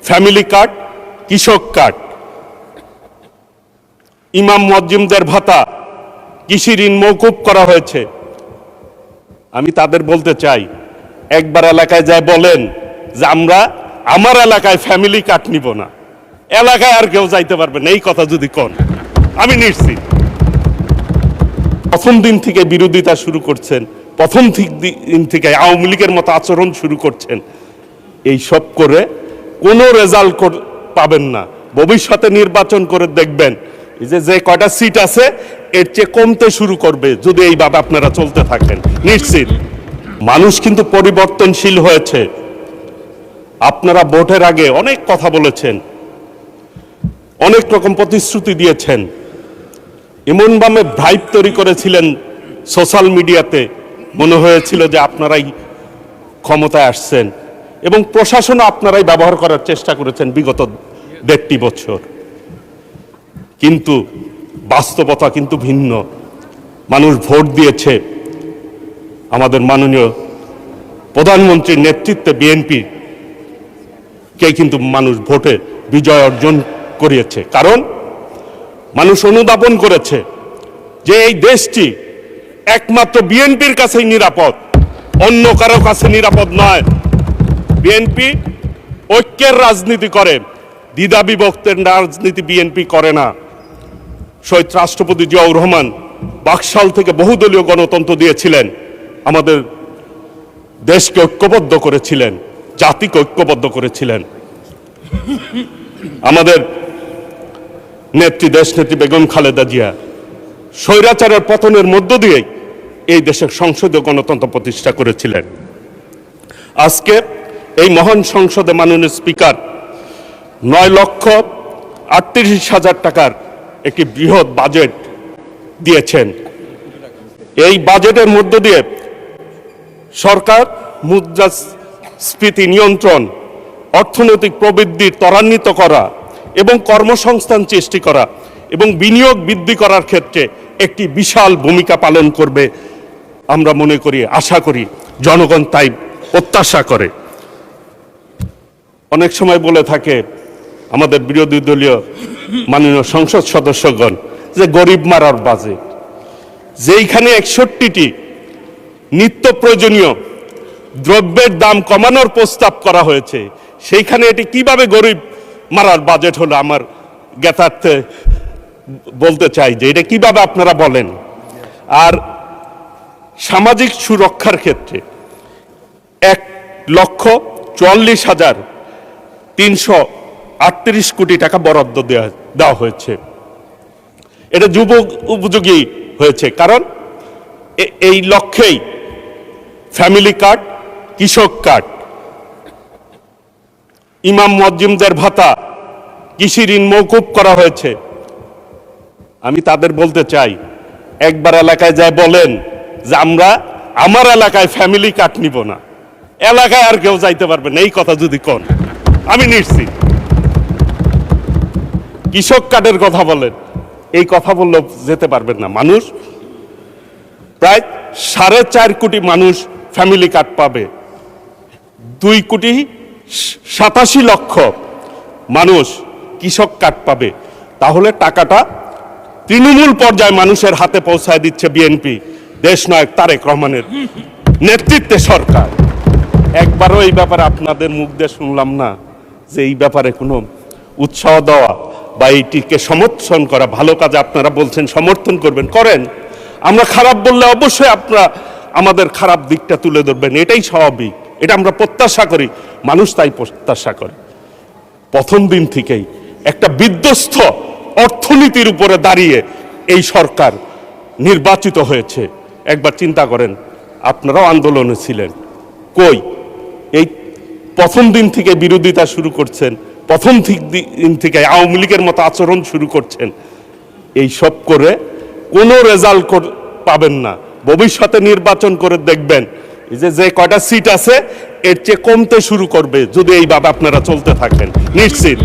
Family card, কৃষক card, ইমাম মুয়াজ্জিমদের ভাতা, কৃষি ঋণ মওকুফ করা হয়েছে। আমি তাদের বলতে চাই, একবার এলাকায় যায় বলেন যে আমরা আমার এলাকায় ফ্যামিলি কার্ড নিব না, এলাকায় আর কেউ যাইতে পারবে না। এই কথা যদি কোন, আমি নিশ্চিত প্রথম দিন থেকে বিরোধিতা শুরু করছেন, প্রথম দিন থেকে আওয়ামী লীগের মতো আচরণ শুরু করছেন। এই সব করে কোনো রেজাল্ট পাবেন না। ভবিষ্যতে নির্বাচন করে দেখবেন যে কয়টা সিট আছে এর চেয়ে কমতে শুরু করবে যদি এইভাবে আপনারা চলতে থাকেন। নিশ্চিত মানুষ কিন্তু পরিবর্তনশীল হয়েছে। আপনারা ভোটের আগে অনেক কথা বলেছেন, অনেক রকম প্রতিশ্রুতি দিয়েছেন, এমনভাবে ভাইব তৈরি করেছিলেন সোশ্যাল মিডিয়াতে, মনে হয়েছিল যে আপনারাই ক্ষমতায় আসছেন, এবং প্রশাসনও আপনারাই ব্যবহার করার চেষ্টা করেছেন বিগত 1.5 বছর। কিন্তু বাস্তবতা কিন্তু ভিন্ন। মানুষ ভোট দিয়েছে আমাদের মাননীয় প্রধানমন্ত্রীর নেতৃত্বে বিএনপি কে, কিন্তু মানুষ ভোটে বিজয় অর্জন করিয়েছে। কারণ মানুষ অনুধাবন করেছে যে এই দেশটি একমাত্র বিএনপির কাছেই নিরাপদ, অন্য কারো কাছে নিরাপদ নয়। বিএনপি ঐক্যের রাজনীতি করে, দ্বিধা বিভক্তের রাজনীতি বিএনপি করে না। শহীদ রাষ্ট্রপতি জিয়াউর রহমান বাকশাল থেকে বহুদলীয় গণতন্ত্র দিয়েছিলেন, আমাদের দেশকে ঐক্যবদ্ধ করেছিলেন, জাতিকে ঐক্যবদ্ধ করেছিলেন। আমাদের নেত্রী দেশনেত্রী বেগম খালেদা জিয়া স্বৈরাচারের পতনের মধ্য দিয়ে এই দেশের সংসদীয় গণতন্ত্র প্রতিষ্ঠা করেছিলেন। আজকে এই মহান সংসদে মাননীয় স্পিকার 9,38,000 টাকার একটি বৃহৎ বাজেট দিয়েছেন। এই বাজেটের মধ্য দিয়ে সরকার মুদ্রাস্ফীতি নিয়ন্ত্রণ, অর্থনৈতিক প্রবৃদ্ধি ত্বরান্বিত করা এবং কর্মসংস্থান সৃষ্টি করা এবং বিনিয়োগ বৃদ্ধি করার ক্ষেত্রে একটি বিশাল ভূমিকা পালন করবে আমরা মনে করি, আশা করি, জনগণ তাই প্রত্যাশা করে। অনেক সময় বলে থাকে আমাদের বিরোধী দলীয় মাননীয় সংসদ সদস্যগণ যে গরিব মারার বাজেট, যেইখানে 61টি নিত্য প্রয়োজনীয় দ্রব্যের দাম কমানোর প্রস্তাব করা হয়েছে, সেইখানে এটি কিভাবে গরিব মারার বাজেট হলো? আমার জ্ঞাতার্থে বলতে চাই যে এটা কিভাবে আপনারা বলেন। আর সামাজিক সুরক্ষার ক্ষেত্রে 1,44,338 কোটি টাকা বরাদ্দ দেওয়া হয়েছে। এটা যুব উপযোগী হয়েছে, কারণ এই লক্ষ্যেই ফ্যামিলি কার্ড, কৃষক কার্ড, ইমাম মুয়াজ্জিমদের ভাতা, কৃষি ঋণ মওকুফ করা হয়েছে। আমি তাদের বলতে চাই, একবার এলাকায় যায় বলেন যে আমরা আমার এলাকায় ফ্যামিলি কার্ড নিব না, এলাকায় আর কেউ যাইতে পারবে না। এই কথা যদি কোন, আমি নিশ্চিত কৃষক কার্ডের কথা বলেন, এই কথা বললেও যেতে পারবেন না। মানুষ প্রায় 4.5 কোটি মানুষ ফ্যামিলি কার্ড পাবে, 2,87,00,000 মানুষ কৃষক কার্ড পাবে। তাহলে টাকাটা তৃণমূল পর্যায়ে মানুষের হাতে পৌঁছায় দিচ্ছে বিএনপি, দেশনায়ক তারেক রহমানের নেতৃত্বে সরকার। একবারও এই ব্যাপারে আপনাদের মুখ দিয়ে শুনলাম না যে এই ব্যাপারে কোনো উৎসাহ দেওয়া বা এইটিকে সমর্থন করা। ভালো কাজে আপনারা বলছেন সমর্থন করবেন, করেন। আমরা খারাপ বললে অবশ্যই আপনারা আমাদের খারাপ দিকটা তুলে ধরবেন, এটাই স্বাভাবিক, এটা আমরা প্রত্যাশা করি, মানুষ তাই প্রত্যাশা করে। প্রথম দিন থেকেই একটা বিধ্বস্ত অর্থনীতির উপরে দাঁড়িয়ে এই সরকার নির্বাচিত হয়েছে। একবার চিন্তা করেন, আপনারাও আন্দোলনে ছিলেন, কই এই প্রথম দিন থেকে বিরোধিতা শুরু করছেন, প্রথম দিন থেকে আওয়ামী লীগের মতো আচরণ শুরু করছেন। এই সব করে কোনো রেজাল্ট পাবেন না। ভবিষ্যতে নির্বাচন করে দেখবেন যে কয়টা সিট আছে এর চেয়ে কমতে শুরু করবে যদি এইভাবে আপনারা চলতে থাকেন। নিশ্চিত